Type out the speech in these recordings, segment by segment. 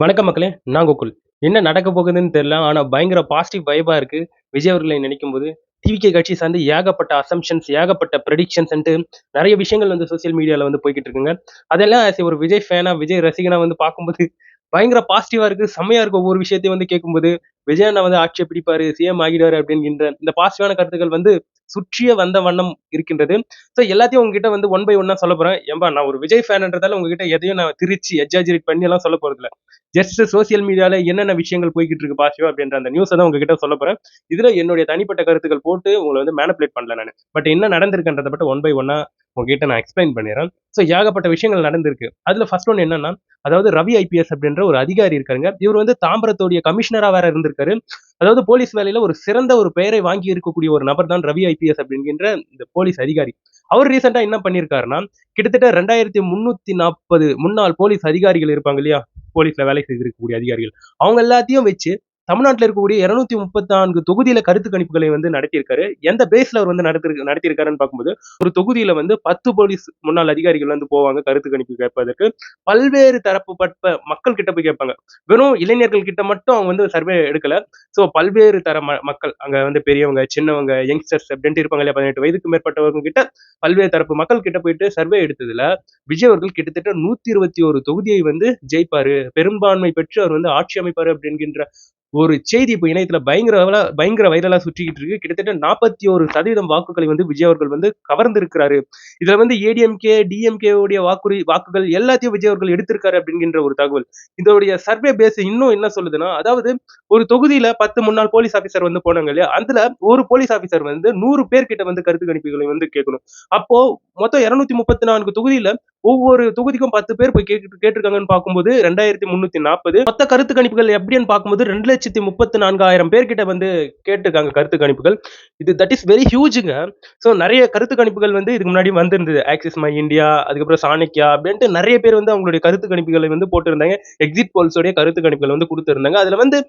வணக்கம் மக்களே, நான் கோகுல். என்ன நடக்க போகுதுன்னு தெரியல. ஆனா பயங்கர பாசிட்டிவ் வைபா இருக்கு. விஜய் அவர்களை நினைக்கும்போது. டிவிகே கட்சி சார்ந்து ஏகப்பட்ட அசம்ப்ஷன்ஸ், ஏகப்பட்ட பிரெடிக்ஷன்ஸ்ன்ட்டு நெறைய விஷயங்கள் வந்து சோசியல் மீடியால வந்து போய்க்கிட்டு இருக்குங்க. அதெல்லாம் ஆஸ் எ ஒரு விஜய் ஃபேனா, விஜய் ரசிகனா வந்து பார்க்கும்போது பயங்கர பாசிட்டிவா இருக்கு. செம்மையா இருக்கு ஒவ்வொரு விஷயத்தையும் வந்து கேட்கும்போது. விஜய் அண்ணா வந்து ஆட்சிய பிடிப்பாரு, சிஎம் ஆகிடுவாரு அப்படின்கின்ற இந்த பாசிட்டிவான கருத்துக்கள் வந்து சுற்றிய வந்த வண்ணம் இருக்கின்றது. ஸோ எல்லாத்தையும் உங்ககிட்ட வந்து ஒன் பை ஒன்னா சொல்லப் போறேன். ஏம்பா நான் ஒரு விஜய் ஃபேன்ன்றதால உங்ககிட்ட எதையும் நான் திரிச்சு, எக்ஸாஜரேட் பண்ணி எல்லாம் சொல்லப் போறதில்ல. ஜஸ்ட் சோசியல் மீடியால என்னென்ன விஷயங்கள் போய்க்கிட்டு இருக்கு பாசிட்டிவா அப்படின்ற அந்த நியூஸ தான் உங்ககிட்ட சொல்லப் போறேன். இதுல என்னுடைய தனிப்பட்ட கருத்துக்கள் போட்டு உங்கள வந்து மேனிபுலேட் பண்ணல நானு. பட் என்ன நடந்திருக்குன்றத மட்டும் ஒன் பை ஒன்னா உங்ககிட்ட நான் எக்ஸ்பிளைன் பண்ணிடுறேன். ஸோ ஏகப்பட்ட விஷயங்கள் நடந்திருக்கு. அதுல ஃபர்ஸ்ட் ஒன் என்னன்னா, அதாவது ரவி ஐபிஎஸ் அப்படின்ற ஒரு அதிகாரி இருக்காருங்க. இவர் வந்து தாம்பரத்தோடைய கமிஷனரா வேற இருந்திருக்காரு. அதாவது போலீஸ் வேலையில ஒரு சிறந்த ஒரு பெயரை வாங்கி இருக்கக்கூடிய ஒரு நபர் தான் ரவி ஐபிஎஸ் அப்படிங்கிற இந்த போலீஸ் அதிகாரி. அவர் ரீசெண்டா என்ன பண்ணியிருக்காருன்னா, கிட்டத்தட்ட 2340 முன்னாள் போலீஸ் அதிகாரிகள் இருப்பாங்க இல்லையா? போலீஸ்ல வேலை செய்திருக்கக்கூடிய அதிகாரிகள். அவங்க எல்லாத்தையும் வச்சு தமிழ்நாட்டுல இருக்கக்கூடிய 234 தொகுதியில கருத்து கணிப்புகளை வந்து நடத்தியிருக்காரு. எந்த பேஸ்ல அவர் வந்து நடத்தியிருக்காருன்னு பார்க்கும்போது, ஒரு தொகுதியில வந்து 10 போலீஸ் முன்னாள் அதிகாரிகள் வந்து போவாங்க கருத்து கணிப்பு கேட்பதற்கு. பல்வேறு தரப்புப்பட்ட மக்கள் கிட்ட போய் கேட்பாங்க. வெறும் இளைஞர்கள் கிட்ட மட்டும் அவங்க வந்து சர்வே எடுக்கல. ஸோ பல்வேறு தர மக்கள் அங்க வந்து பெரியவங்க, சின்னவங்க, யங்ஸ்டர்ஸ் அப்படின்ட்டு இருப்பாங்க இல்லையா? 18 வயதுக்கு மேற்பட்டவங்க கிட்ட பல்வேறு தரப்பு மக்கள் கிட்ட போயிட்டு சர்வே எடுத்ததுல விஜய் அவர்கள் கிட்டத்தட்ட 121 தொகுதியை வந்து ஜெயிப்பாரு. பெரும்பான்மை பெற்று அவர் வந்து ஆட்சி அமைப்பாரு அப்படின்கின்ற ஒரு செய்தி இப்ப இணையத்துல பயங்கர வைரலா சுற்றிக்கிட்டு இருக்கு. கிட்டத்தட்ட 41% வாக்குகளை வந்து விஜய் அவர்கள் வந்து கவர்ந்திருக்கிறாரு. இதுல வந்து ஏடிஎம்கே, டிஎம்கே உடைய வாக்குகள் எல்லாத்தையும் விஜய் அவர்கள் எடுத்திருக்காரு அப்படிங்கின்ற ஒரு தகவல். இதோடைய சர்வே பேஸ் இன்னும் என்ன சொல்லுதுன்னா, அதாவது ஒரு தொகுதியில 10 முன்னாள் போலீஸ் ஆபீசர் வந்து போனாங்க இல்லையா? அதுல ஒரு போலீஸ் ஆபீசர் வந்து 100 பேர் கிட்ட வந்து கருத்து கணிப்புகளை வந்து கேட்கணும். அப்போ மொத்தம் 234 தொகுதியில ஒவ்வொரு தொகுதிக்கும் 10 பேர் போய் கேட்டிருக்காங்கன்னு பார்க்கும்போது 2340 மொத்த கருத்து கணிப்புகள் எப்படின்னு பார்க்கும்போது 2,34,000 பேர் கிட்ட வந்து கேட்டிருக்காங்க கருத்து கணிப்புகள். இது தட் இஸ் வெரி ஹியூஜுங்க. ஸோ நிறைய கருத்து கணிப்புகள் வந்து இதுக்கு முன்னாடி வந்திருந்தது. ஆக்சிஸ் மை இந்தியா, அதுக்கப்புறம் சாணக்யா அப்படின்ட்டு நிறைய பேர் வந்து அவங்களுடைய கருத்து கணிப்புகளை வந்து போட்டிருந்தாங்க. எக்ஸிட் போல்ஸோடைய கருத்து கணிப்புகள் வந்து கொடுத்திருந்தாங்க. அதுல வந்து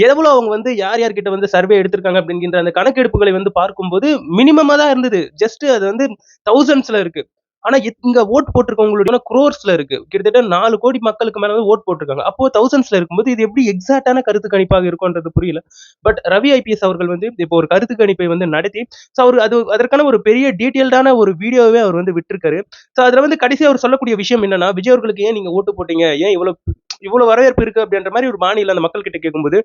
எவ்வளவு அவங்க வந்து யார் யார் கிட்ட வந்து சர்வே எடுத்திருக்காங்க அப்படிங்கிற அந்த கணக்கெடுப்புகளை வந்து பார்க்கும்போது மினிமமா தான் இருந்தது. ஜஸ்ட் அது வந்து தௌசண்ட்ஸ்ல இருக்கு. ஆனா இங்க ஓட் போட்டிருக்கவங்களுடைய குரோர்ஸ்ல இருக்கு. கிட்டத்தட்ட 4 கோடி மக்களுக்கு மேல ஓட் போட்டிருக்காங்க. அப்போ தௌசண்ட்ஸ்ல இருக்கும்போது இது எப்படி எக்ஸாக்டான கருத்து கணிப்பாக இருக்கும்ன்றது புரியல. பட் ரவி ஐபிஎஸ் அவர்கள் வந்து இப்போ ஒரு கருத்து கணிப்பை வந்து நடத்தி ஸோ அவர் அதற்கான ஒரு பெரிய டீட்டெயில்டான ஒரு வீடியோவே அவர் வந்து விட்டிருக்காரு. ஸோ அதுல வந்து கடைசியா அவர் சொல்லக்கூடிய விஷயம் என்னன்னா, விஜய் அவர்களுக்கு ஏன் நீங்க ஓட்டு போட்டீங்க? ஏன் இவ்வளவு வரவேற்பு இருக்கு அப்படின்ற மாதிரி ஒரு பாணியில அந்த மக்கள் கிட்ட கேட்கும்போது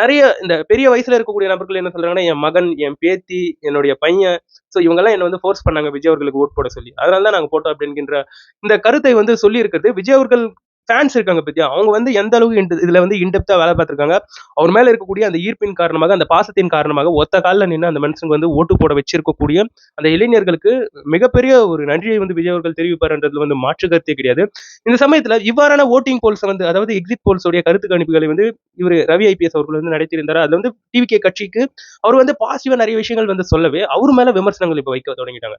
நிறைய இந்த பெரிய வயசுல இருக்கக்கூடிய நபர்கள் என்ன சொல்றாங்கன்னா, என் மகன், என் பேத்தி, என்னுடைய பையன், சோ இவங்கெல்லாம் என்ன வந்து ஃபோர்ஸ் பண்ணாங்க விஜய் அவர்களுக்கு ஓட் போட சொல்லி. அதனால தான் நாங்க போட்டோம் அப்படின்கின்ற இந்த கருத்தை வந்து சொல்லி இருக்கிறது விஜய் அவர்கள் ஃபேன்ஸ் இருக்காங்க பத்தியா, அவங்க வந்து எந்த அளவுக்கு இதுல வந்து இன்டெப்தா வேலை பார்த்திருக்காங்க. அவர் மேல இருக்கக்கூடிய அந்த ஈர்ப்பின் காரணமாக, அந்த பாசத்தின் காரணமாக ஒத்த கால்ல நின்னு அந்த மனுஷனுக்கு வந்து ஓட்டு போட வச்சிருக்கக்கூடிய அந்த இளைஞர்களுக்கு மிகப்பெரிய ஒரு நன்றியை வந்து விஜய் அவர்கள் தெரிவிப்பார்ன்றதுல வந்து மாற்று கருத்தே கிடையாது. இந்த சமயத்துல இவ்வாறான ஓட்டிங் போல்ஸ் வந்து அதாவது எக்ஸிட் போல்ஸ் உடைய கருத்து கணிப்புகளை வந்து இவர் ரவி ஐபிஎஸ் அவர்கள் வந்து நடத்தியிருந்தாரு. அதுல வந்து டிவிகே கட்சிக்கு அவர் வந்து பாசிட்டிவா நிறைய விஷயங்கள் வந்து சொல்லவே அவர் மேல விமர்சனங்கள் இப்ப வைக்க தொடங்கிட்டாங்க.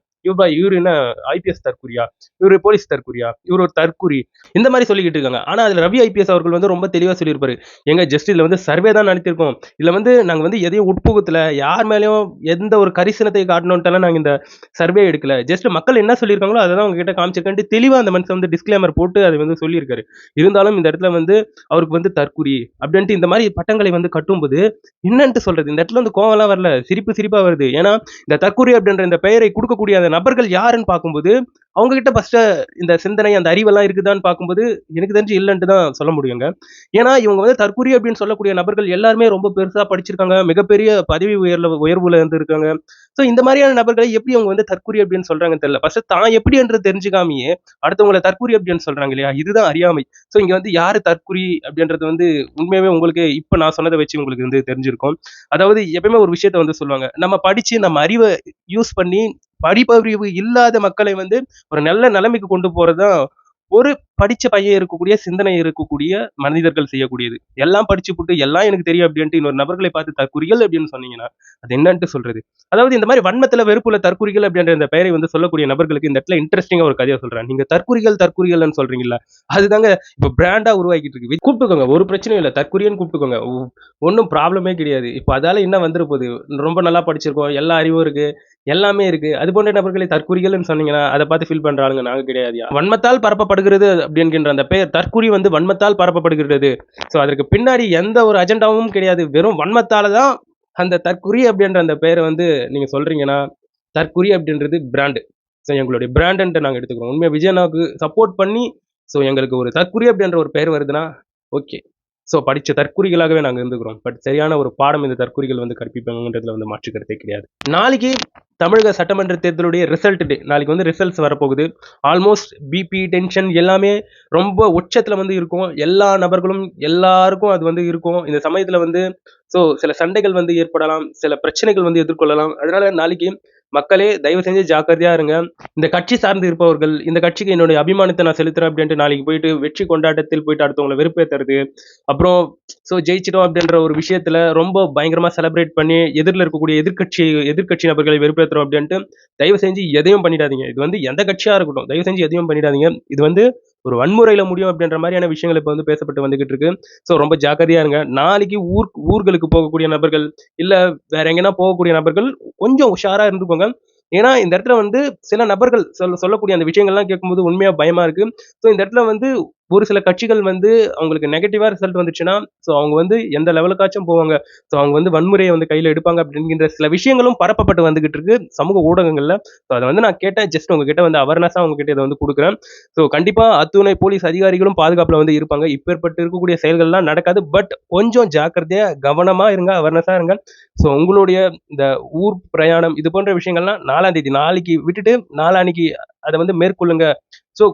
இவரு என்ன ஐபிஎஸ் தற்குறியா, இவரு போலீஸ் தற்குறியா, இவர் ஒரு தற்குறி, இந்த மாதிரி சொல்லிக்கிட்டு இருக்காங்க. ஆனா அதுல ரவி ஐபிஎஸ் அவர்கள் வந்து ரொம்ப தெளிவா சொல்லியிருப்பாரு. எங்க ஜஸ்ட் இதுல வந்து சர்வே தான் நடத்திருக்கோம். இதுல வந்து நாங்க வந்து எதையும் உட்புகுத்தல, யார் மேலயும் எந்த ஒரு கரிசனத்தை காட்டணும்ட்டாலும் நாங்க இந்த சர்வே எடுக்கல. ஜஸ்ட் மக்கள் என்ன சொல்லியிருக்காங்களோ அதை தான் உங்ககிட்ட காமிச்சிருக்கேன் தெளிவா அந்த மனுஷன் வந்து டிஸ்க்ளைமர் போட்டு அதை வந்து சொல்லியிருக்காரு. இருந்தாலும் இந்த இடத்துல வந்து அவருக்கு வந்து தற்குறி அப்படின்ட்டு இந்த மாதிரி பட்டங்களை வந்து கட்டும்போது என்னன்ட்டு சொல்றது, இந்த இடத்துல வந்து கோவம்லாம் வரல, சிரிப்பா வருது. ஏன்னா இந்த தற்குறி அப்படின்ற இந்த பெயரை கொடுக்கக்கூடிய அந்த நபர்கள் யாருன்னு பார்க்கும்போது அவங்க கிட்ட ஃபர்ஸ்ட் இந்த சிந்தனை அந்த அறிவெல்லாம் இருக்குதான்னு பார்க்கும்போது எனக்கு தெரிஞ்சு இல்லைன்ட்டு தான் சொல்ல முடியுங்க. ஏன்னா இவங்க வந்து தற்குறி அப்படின்னு சொல்லக்கூடிய நபர்கள் எல்லாருமே ரொம்ப பெருசா படிச்சிருக்காங்க, மிகப்பெரிய பதவி உயர்வுல இருந்து இருக்காங்க. ஸோ இந்த மாதிரியான நபர்களை எப்படி அவங்க வந்து தற்குறி அப்படின்னு சொல்றாங்கன்னு தெரியல. ஃபர்ஸ்ட் தான் எப்படி என்று தெரிஞ்சுக்காமையே அடுத்தவங்களை தற்குறி அப்படின்னு சொல்றாங்க இல்லையா, இதுதான் அறியாமை. ஸோ இங்க வந்து யாரு தற்குறி அப்படின்றது வந்து உண்மையாவே உங்களுக்கு இப்ப நான் சொன்னதை வச்சு உங்களுக்கு வந்து தெரிஞ்சிருக்கும். அதாவது எப்பயுமே ஒரு விஷயத்த வந்து சொல்லுவாங்க, நம்ம படிச்சு நம்ம அறிவை யூஸ் பண்ணி படிப்பறிவு இல்லாத மக்களை வந்து ஒரு நல்ல நிலைமைக்கு கொண்டு போறதுதான் ஒரு படிச்ச பையன் இருக்கக்கூடிய சிந்தனை இருக்கக்கூடிய மனிதர்கள் செய்யக்கூடியது. எல்லாம் படிச்சு புட்டு எல்லாம் எனக்கு தெரியும் அப்படின்ட்டு இன்னொரு நபர்களை பார்த்து தற்குறிகள் அப்படின்னு சொன்னீங்கன்னா அது என்னன்ட்டு சொல்றது. அதாவது இந்த மாதிரி வன்மத்துல வெறுப்புல தற்குறிகள் அப்படின்ற இந்த பெயரை வந்து சொல்லக்கூடிய நபர்களுக்கு இந்த இடத்துல இன்ட்ரெஸ்டிங்கா ஒரு கதையை சொல்றேன். நீங்க தற்குறிகள்னு சொல்றீங்கல்ல, அதுதாங்க இப்ப பிராண்டா உருவாக்கிட்டு இருக்கு. கூப்பிட்டுக்கோங்க, ஒரு பிரச்சனையும் இல்ல, தற்குறின்னு கூப்பிட்டுக்கோங்க, ஒன்றும் ப்ராப்ளமே கிடையாது. இப்போ அதால என்ன வந்துட போகுது, ரொம்ப நல்லா படிச்சிருக்கோம், எல்லா அறிவும் இருக்கு, எல்லாமே இருக்கு, அது போன்ற நபர்களை தற்குறிகள்னு சொன்னீங்கன்னா அதை பார்த்து ஃபீல் பண்ற ஆளுங்க நாங்க கிடையாது. வன்மத்தால் பரப்பப்படுகிறது அப்படி என்கின்ற அந்த பெயர் தற்குறி வந்து வன்மத்தால் பரப்பப்படுகிறது. ஸோ அதற்கு பின்னாடி எந்த ஒரு அஜெண்டாவும் கிடையாது. வெறும் வன்மத்தால தான் அந்த தற்குறி அப்படின்ற அந்த பெயரை வந்து நீங்க சொல்றீங்கன்னா, தற்குறி அப்படின்றது பிராண்டு. ஸோ எங்களுடைய பிராண்டுன்ட்டு நாங்க எடுத்துக்கிறோம். உண்மையா விஜய் அண்ணாவுக்கு சப்போர்ட் பண்ணி, ஸோ எங்களுக்கு ஒரு தற்குறி அப்படின்ற ஒரு பெயர் வருதுன்னா, ஓகே. ஸோ படிச்ச தற்குறிகளாகவே நாங்க இருந்துக்கிறோம். பட் சரியான ஒரு பாடம் இந்த தற்குறிகள் வந்து கற்பிப்பாங்கன்றதுல வந்து மாற்று கருத்தே கிடையாது. நாளைக்கு தமிழக சட்டமன்ற தேர்தலுடைய ரிசல்ட் டே. நாளைக்கு வந்து ரிசல்ட்ஸ் வரப்போகுது. ஆல்மோஸ்ட் பிபி, டென்ஷன் எல்லாமே ரொம்ப உச்சத்துல வந்து இருக்கும். எல்லா நபர்களும் எல்லாருக்கும் அது வந்து இருக்கும். இந்த சமயத்துல வந்து ஸோ சில சண்டைகள் வந்து ஏற்படலாம். சில பிரச்சனைகள் வந்து எதிர்கொள்ளலாம். அதனால நாளைக்கு மக்களே தயவு செஞ்சு ஜாக்கிரதையா இருங்க. இந்த கட்சி சார்ந்து இருப்பவர்கள், இந்த கட்சிக்கு என்னுடைய அபிமானத்தை நான் செலுத்துறேன் அப்படின்ட்டு நாளைக்கு போயிட்டு வெற்றி கொண்டாட்டத்தில் போயிட்டு அடுத்தவங்களை வெறுப்பேத்துறது, அப்புறம் ஸோ ஜெயிச்சிட்டோம் அப்படின்ற ஒரு விஷயத்துல ரொம்ப பயங்கரமா செலிப்ரேட் பண்ணி எதிரில் இருக்கக்கூடிய எதிர்க்கட்சி நபர்களை வெறுப்பேற்றுறோம் அப்படின்ட்டு தயவு செஞ்சு எதையும் பண்ணிடாதீங்க. இது வந்து எந்த கட்சியா இருக்கட்டும், தயவு செஞ்சு எதையும் பண்ணிடாதீங்க. இது வந்து ஒரு வன்முறையில முடியும் அப்படின்ற மாதிரியான விஷயங்கள் இப்போ வந்து பேசப்பட்டு வந்துகிட்டு இருக்கு. ஸோ ரொம்ப ஜாக்கிரதையா இருங்க. நாளைக்கு ஊர்களுக்கு போகக்கூடிய நபர்கள், இல்ல வேற எங்கன்னா போகக்கூடிய நபர்கள் கொஞ்சம் உஷாரா இருந்துக்கோங்க. ஏன்னா இந்த இடத்துல வந்து சில நபர்கள் சொல்லக்கூடிய அந்த விஷயங்கள்லாம் கேட்கும்போது உண்மையா பயமா இருக்கு. ஸோ இந்த இடத்துல வந்து ஒரு சில கட்சிகள் வந்து அவங்களுக்கு நெகட்டிவா ரிசல்ட் வந்துச்சுன்னா, ஸோ அவங்க வந்து எந்த லெவலுக்காச்சும் போவாங்க. ஸோ அவங்க வந்து வன்முறையை வந்து கையில எடுப்பாங்க அப்படிங்கிற சில விஷயங்களும் பரப்பப்பட்டு வந்துகிட்டு இருக்கு சமூக ஊடகங்கள்ல. ஸோ அதை வந்து நான் கேட்டேன். ஜஸ்ட் உங்ககிட்ட வந்து அவேர்னஸா உங்ககிட்ட இதை வந்து கொடுக்குறேன். ஸோ கண்டிப்பா அத்துணை போலீஸ் அதிகாரிகளும் பாதுகாப்புல வந்து இருப்பாங்க. இப்பேற்பட்டு இருக்கக்கூடிய செயல்கள்லாம் நடக்காது. பட் கொஞ்சம் ஜாக்கிரதையா கவனமா இருங்க, அவேர்னஸா இருங்க. ஸோ உங்களுடைய இந்த ஊர் பிரயாணம் இது போன்ற விஷயங்கள்லாம் 4ஆம் தேதி நாளைக்கு விட்டுட்டு நாளான்னைக்கு அதை வந்து மேற்கொள்ளுங்க. ஸோ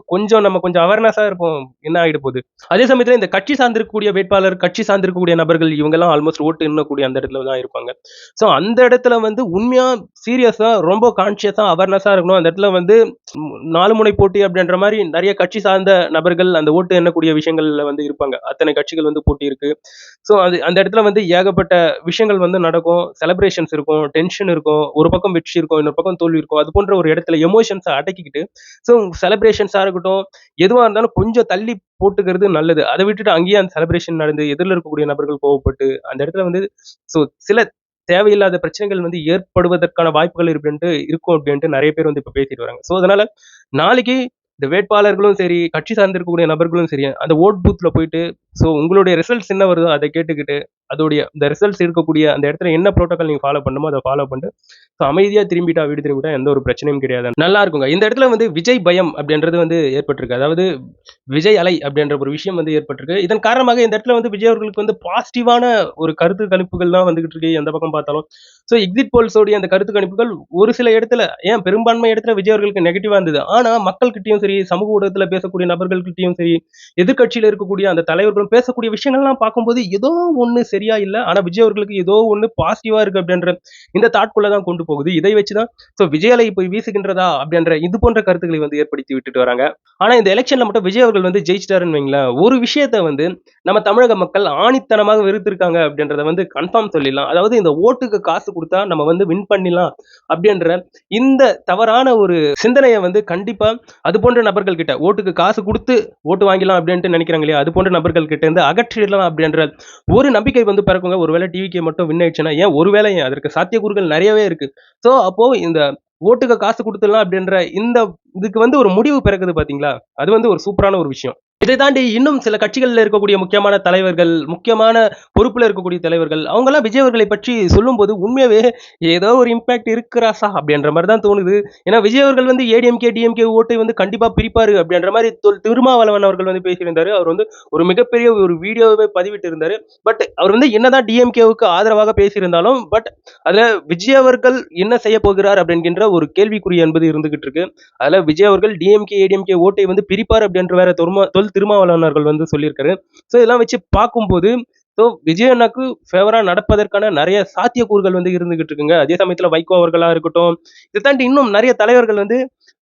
நம்ம கொஞ்சம் அவேர்னஸா இருப்போம். என்ன ஆயிட போகுது. அதே சமயத்துல இந்த கட்சி சார்ந்திருக்கக்கூடிய வேட்பாளர், கட்சி சார்ந்திருக்கக்கூடிய நபர்கள் இவங்கெல்லாம் ஆல்மோஸ்ட் ஓட்டு எண்ணக்கூடிய அந்த இடத்துல தான் இருப்பாங்க. ஸோ அந்த இடத்துல வந்து உண்மையா சீரியஸா ரொம்ப கான்ஷியஸா அவேர்னஸா இருக்கணும். அந்த இடத்துல வந்து 4 முனை போட்டி அப்படின்ற மாதிரி நிறைய கட்சி சார்ந்த நபர்கள் அந்த ஓட்டு எண்ணக்கூடிய விஷயங்கள்ல வந்து இருப்பாங்க. அத்தனை கட்சிகள் வந்து போட்டி இருக்கு. ஸோ அந்த இடத்துல வந்து ஏகப்பட்ட விஷயங்கள் வந்து நடக்கும். செலிப்ரேஷன்ஸ் இருக்கும், டென்ஷன் இருக்கும். ஒரு பக்கம் வெற்றி இருக்கும், இன்னொரு பக்கம் தோல்வி இருக்கும். அது போன்ற ஒரு இடத்துல எமோஷன்ஸை அடக்கிக்கிட்டு ஸோ செலிப்ரேஷன்ஸா இருக்கட்டும், எதுவா இருந்தாலும் கொஞ்சம் தள்ளி போட்டுக்கிறது நல்லது. அதை விட்டுட்டு அங்கேயே அந்த செலிப்ரேஷன் நடந்து எதிரில் இருக்கக்கூடிய நபர்கள் கோவப்பட்டு அந்த இடத்துல வந்து ஸோ சில தேவையில்லாத பிரச்சனைகள் வந்து ஏற்படுவதற்கான வாய்ப்புகள் இருக்கும் அப்படின்ட்டு நிறைய பேர் வந்து இப்ப பேசிட்டு வராங்க. ஸோ அதனால நாளைக்கு இந்த வேட்பாளர்களும் சரி, கட்சி சார்ந்து இருக்கக்கூடிய நபர்களும் சரி, அந்த ஓட் பூத்ல போயிட்டு ஸோ உங்களுடைய ரிசல்ட்ஸ் என்ன வருதோ அதை கேட்டுக்கிட்டு அதோடைய இந்த ரிசல்ட்ஸ் இருக்கக்கூடிய அந்த இடத்துல என்ன ப்ரோட்டோகால் நீங்க ஃபாலோ பண்ணுமோ அதை ஃபாலோ பண்ணிட்டு ஸோ அமைதியா வீடு திரும்பிட்டா எந்த ஒரு பிரச்சனையும் கிடையாது. நல்லா இருக்குங்க. இந்த இடத்துல வந்து விஜய் பயம் அப்படின்றது வந்து ஏற்பட்டிருக்கு. அதாவது விஜய் அலை அப்படின்ற ஒரு விஷயம் வந்து ஏற்பட்டிருக்கு. இதன் காரணமாக இந்த இடத்துல வந்து விஜய் அவர்களுக்கு வந்து பாசிட்டிவான ஒரு கருத்து கணிப்புகள் தான் வந்துகிட்டு இருக்கு எந்த பக்கம் பார்த்தாலும். ஸோ எக்ஸிட் போல்ஸோடைய அந்த கருத்து கணிப்புகள் ஒரு சில இடத்துல ஏன் பெரும்பான்மை இடத்துல விஜய் அவர்களுக்கு நெகட்டிவா இருந்தது. ஆனா மக்கள்கிட்டயும் சரி, சமூக ஊடகத்துல பேசக்கூடிய நபர்கள்கிட்டயும் சரி, எதிர்க்கட்சியில இருக்கக்கூடிய அந்த தலைவர்களும் பேசக்கூடிய விஷயங்கள்லாம் பார்க்கும்போது ஏதோ ஒண்ணு சரியா இல்ல. ஆனா விஜய் அவர்களுக்கு ஏதோ ஒண்ணு பாசிட்டிவா இருக்கு அப்படின்ற இந்த தாட்குள்ள தான் கொண்டு போகுது. இதை வச்சுதான் சோ விஜய் அலை போய் வீசுகின்றதா அப்படின்ற இது போன்ற கருத்துக்களை வந்து ஏற்படுத்தி விட்டுட்டு வராங்க. ஆனா இந்த எலெக்ஷன்ல மட்டும் விஜய் அவர்கள் வந்து ஜெயிச்சிட்டாருன்னு வைங்களேன், ஒரு விஷயத்த வந்து நம்ம தமிழக மக்கள் ஆணித்தனமாக வெறுத்திருக்காங்க அப்படின்றத வந்து கன்ஃபார்ம் சொல்லிடலாம். அதாவது இந்த ஓட்டுக்கு காசு கொடுத்தா நம்ம வந்து வின் பண்ணிடலாம் அப்படின்ற இந்த தவறான ஒரு சிந்தனையை வந்து கண்டிப்பா அது போன்ற நபர்கள் கிட்ட ஓட்டுக்கு காசு கொடுத்து ஓட்டு வாங்கிடலாம் அப்படின்ட்டு நினைக்கிறாங்க இல்லையா, அது போன்ற நபர்கள் கிட்ட இருந்து அகற்றிடலாம் அப்படின்ற ஒரு நம்பிக்கை வந்து பிறக்குங்க. ஒருவேளை டிவிக்கே மட்டும் வின் ஆயிடுச்சுன்னா ஏன் ஒருவேளை ஏன் அதற்கு சாத்தியக்கூறுகள் நிறையவே இருக்கு. சோ அப்போ இந்த ஓட்டுக்கு காசு கொடுத்துடலாம் அப்படின்ற இந்த இதுக்கு வந்து ஒரு முடிவு பிறகுது பாத்தீங்களா, அது வந்து ஒரு சூப்பரான ஒரு விஷயம். இதை தாண்டி இன்னும் சில கட்சிகள்ல இருக்கக்கூடிய முக்கியமான தலைவர்கள், முக்கியமான பொறுப்புல இருக்கக்கூடிய தலைவர்கள் அவங்க எல்லாம் விஜய் அவர்களை பற்றி சொல்லும்போது உண்மையாவே ஏதோ ஒரு இம்பாக்ட் இருக்கிறாசா அப்படின்ற மாதிரி தான் தோணுது. ஏன்னா விஜய் அவர்கள் வந்து ஏடிஎம்கே டிஎம்கே ஓட்டை வந்து கண்டிப்பா பிரிப்பாரு அப்படின்ற மாதிரி திருமாவளவன் அவர்கள் வந்து பேசியிருந்தாரு. அவர் வந்து ஒரு மிகப்பெரிய ஒரு வீடியோவை பதிவிட்டு இருந்தாரு. பட் அவர் வந்து என்னதான் டிஎம்கேவுக்கு ஆதரவாக பேசியிருந்தாலும் பட் அதுல விஜய் அவர்கள் என்ன செய்ய போகிறார் அப்படிங்கிற ஒரு கேள்விக்குறி என்பது இருந்துகிட்டு இருக்கு. அதுல விஜய் அவர்கள் டிஎம்கே ஏடிஎம்கே ஓட்டை வந்து பிரிப்பார் அப்படின்ற வேற தொல் திருமாவளவன் அவர்கள் வந்து சொல்லியிருக்காரு. ஸோ இதெல்லாம் வச்சு பார்க்கும்போது ஸோ விஜய் அண்ணாக்கு ஃபேவரா நடப்பதற்கான நிறைய சாத்தியக்கூறுகள் வந்து இருந்துகிட்டு இருக்குங்க. அதே சமயத்துல வைகோ அவர்களா இருக்கட்டும், இதை தாண்டி இன்னும் நிறைய தலைவர்கள் வந்து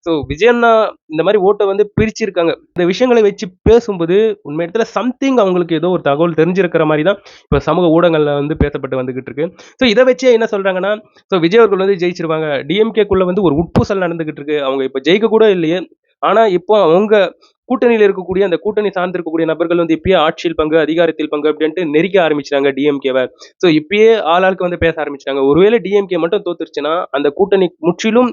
ஸோ விஜய் அண்ணா இந்த மாதிரி ஓட்டை வந்து பிரிச்சிருக்காங்க. இந்த விஷயங்களை வச்சு பேசும்போது உண்மை இடத்துல சம்திங் அவங்களுக்கு ஏதோ ஒரு தகவல் தெரிஞ்சிருக்கிற மாதிரி தான் இப்போ சமூக ஊடகங்கள்ல வந்து பேசப்பட்டு வந்துகிட்டு இருக்கு. ஸோ இதை வச்சே என்ன சொல்றாங்கன்னா, ஸோ விஜய் அவர்கள் வந்து ஜெயிச்சிருவாங்க. டிஎம்கேக்குள்ள வந்து ஒரு உட்பூசல் நடந்துகிட்டு இருக்கு. அவங்க இப்போ ஜெயிக்க கூட இல்லையே. ஆனா இப்போ அவங்க கூட்டணியில இருக்கக்கூடிய அந்த கூட்டணி சார்ந்து இருக்கக்கூடிய நபர்கள் வந்து இப்பயே ஆட்சியில் பங்கு, அதிகாரத்தில் பங்கு அப்படின்ட்டு நெரிக்க ஆரம்பிச்சுட்டாங்க டிஎம்கேவை. ஸோ இப்பயே ஆளாளுக்கு வந்து பேச ஆரம்பிச்சிட்டாங்க. ஒருவேளை டிஎம்கே மட்டும் தோத்துருச்சுன்னா அந்த கூட்டணி முற்றிலும்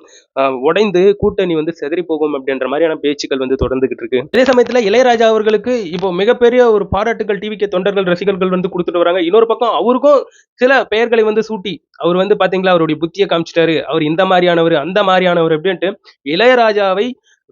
உடைந்து கூட்டணி வந்து சிதறி போகும் அப்படின்ற மாதிரியான பேச்சுக்கள் வந்து தொடர்ந்துகிட்டு இருக்கு. அதே சமயத்துல இளையராஜா அவர்களுக்கு இப்போ மிகப்பெரிய ஒரு பாராட்டுகள் டிவிகே தொண்டர்கள் ரசிகர்கள் வந்து கொடுத்துட்டு வராங்க. இன்னொரு பக்கம் அவருக்கும் சில பெயர்களை வந்து சூட்டி அவர் வந்து பாத்தீங்களா அவருடைய புத்தியை காமிச்சிட்டாரு, அவர் இந்த மாதிரியானவர் அந்த மாதிரியானவர் அப்படின்ட்டு இளையராஜாவை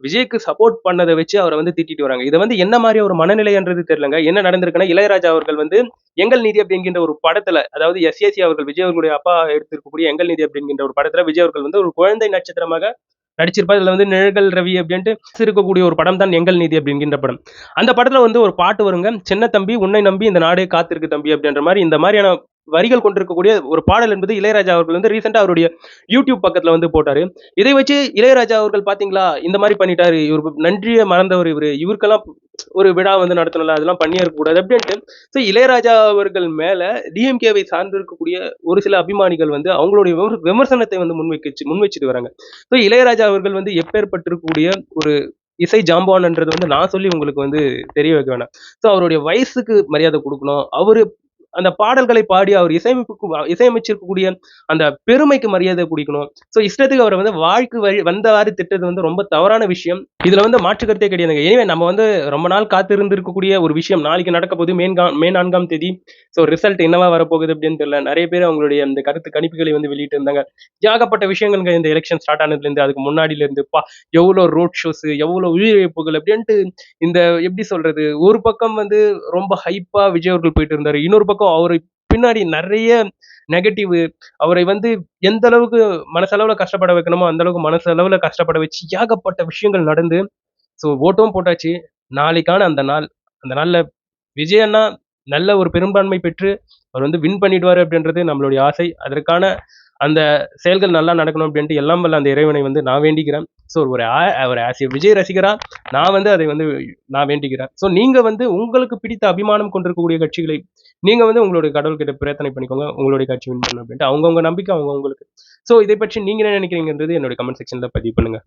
விஜய்க்கு சப்போர்ட் பண்ணதை வச்சு அவரை வந்து திட்டிட்டு வராங்க. இதை வந்து என்ன மாதிரி ஒரு மனநிலைன்றது தெரியலங்க. என்ன நடந்திருக்குன்னா இளையராஜா அவர்கள் வந்து எங்கள் நீதி அப்படிங்கிற ஒரு படத்துல, அதாவது எஸ்ஏசி அவர்கள் விஜய் அவர்களுடைய அப்பா எடுத்திருக்கக்கூடிய எங்கள் நீதி அப்படிங்கிற ஒரு படத்துல விஜய் அவர்கள் வந்து ஒரு குழந்தை நட்சத்திரமாக நடிச்சிருப்பார். இதுல வந்து நிழல்கள் ரவி அப்படின்ட்டு இருக்கக்கூடிய ஒரு படம் தான் எங்கள் நீதி அப்படிங்கிற படம். அந்த படத்துல வந்து ஒரு பாட்டு வருங்க, சின்ன தம்பி உன்னை நம்பி இந்த நாடே காத்திருக்கு தம்பி அப்படின்ற மாதிரி இந்த மாதிரியான வரிகள் கொண்டிருக்கக்கூடிய ஒரு பாடல் என்பது இளையராஜா அவர்கள் வந்து ரீசெண்டா அவருடைய யூடியூப் பக்கத்துல வந்து போட்டாரு. இதை வச்சு இளையராஜா அவர்கள் பாத்தீங்களா இந்த மாதிரி பண்ணிட்டாரு, இவரு நன்றியை மறந்தவர், இவருக்கெல்லாம் ஒரு விழா வந்து நடத்தணும்ல, அதெல்லாம் பண்ணியே இருக்கக்கூடாது அப்படின்ட்டு. ஸோ இளையராஜா அவர்கள் மேல டிஎம்கேவை சார்ந்து இருக்கக்கூடிய ஒரு சில அபிமானிகள் வந்து அவங்களுடைய விமர்சனத்தை வந்து முன்வச்சுட்டு வராங்க. ஸோ இளையராஜா அவர்கள் வந்து எப்பேற்பட்டிருக்கக்கூடிய ஒரு இசை ஜாம்பவான்ன்றது வந்து நான் சொல்லி உங்களுக்கு வந்து தெரிய வைக்க வேணாம். ஸோ அவருடைய வயசுக்கு மரியாதை கொடுக்கணும். அவரு அந்த பாடல்களை பாடி அவர் இசையமைச்சிருக்கக்கூடிய அந்த பெருமைக்கு மரியாதை குடிக்கணும். ஸோ இஷ்டத்துக்கு அவரை வந்து வாழ்க்கை வழி வந்தவாறு திட்டது வந்து ரொம்ப தவறான விஷயம். இதுல வந்து மாற்று கருத்தே கிடையாதுங்க. எனவே நம்ம வந்து ரொம்ப நாள் காத்திருந்து இருக்கக்கூடிய ஒரு விஷயம் நாளைக்கு நடக்க போகுது. மே 4ஆம் தேதி. ஸோ ரிசல்ட் என்னவா வரப்போகுது அப்படின்னு தெரியல. நிறைய பேர் அவங்களுடைய அந்த கருத்து கணிப்புகளை வந்து வெளியிட்டு இருந்தாங்க. ஏகப்பட்ட விஷயங்கள் இந்த எலெக்ஷன் ஸ்டார்ட் ஆனதுல இருந்து அதுக்கு முன்னாடில இருந்து எவ்வளவு ரோட் ஷோஸ், எவ்வளவு உயிரிழப்புகள் அப்படின்ட்டு இந்த எப்படி சொல்றது, ஒரு பக்கம் வந்து ரொம்ப ஹைப்பா விஜய் அவர்கள் போயிட்டு இருந்தாரு. இன்னொரு பக்கம் அவரை பின்னாடி நிறைய நெகட்டிவ், அவரை வந்து எந்த அளவுக்கு மனசளவுல கஷ்டப்பட வைக்கணுமோ அந்த அளவுக்கு மனசளவுல கஷ்டப்பட வச்சு ஏகப்பட்ட விஷயங்கள் நடந்து ஸோ ஓட்டும் போட்டாச்சு. நாளைக்கான அந்த நாள், அந்த நாள்ல விஜய் அண்ணா நல்ல ஒரு பெரும்பான்மை பெற்று அவர் வந்து வின் பண்ணிடுவாரு அப்படின்றது நம்மளுடைய ஆசை. அதற்கான அந்த செயல்கள் நல்லா நடக்கணும் அப்படின்ட்டு எல்லாம் வல்ல அந்த இறைவனை வந்து நான் வேண்டிக்கிறேன். ஸோ ஒரு ஆஸ் ஏ விஜய் ரசிகரா நான் வந்து அதை வந்து நான் வேண்டிக்கிறேன். ஸோ நீங்க வந்து உங்களுக்கு பிடித்த அபிமானம் கொண்டிருக்கக்கூடிய கட்சிகளை நீங்க வந்து உங்களுடைய கடவுள்கிட்ட பிரார்த்தனை பண்ணிக்கோங்க. உங்களுடைய கட்சி வின் பண்ணணும் அப்படின்ட்டு அவங்கவுங்க நம்பிக்கை அவங்கவுங்களுக்கு. ஸோ இதை பற்றி நீங்க என்ன நினைக்கிறீங்கன்றது என்னுடைய கமெண்ட் செக்ஷன்ல பதிவு பண்ணுங்க.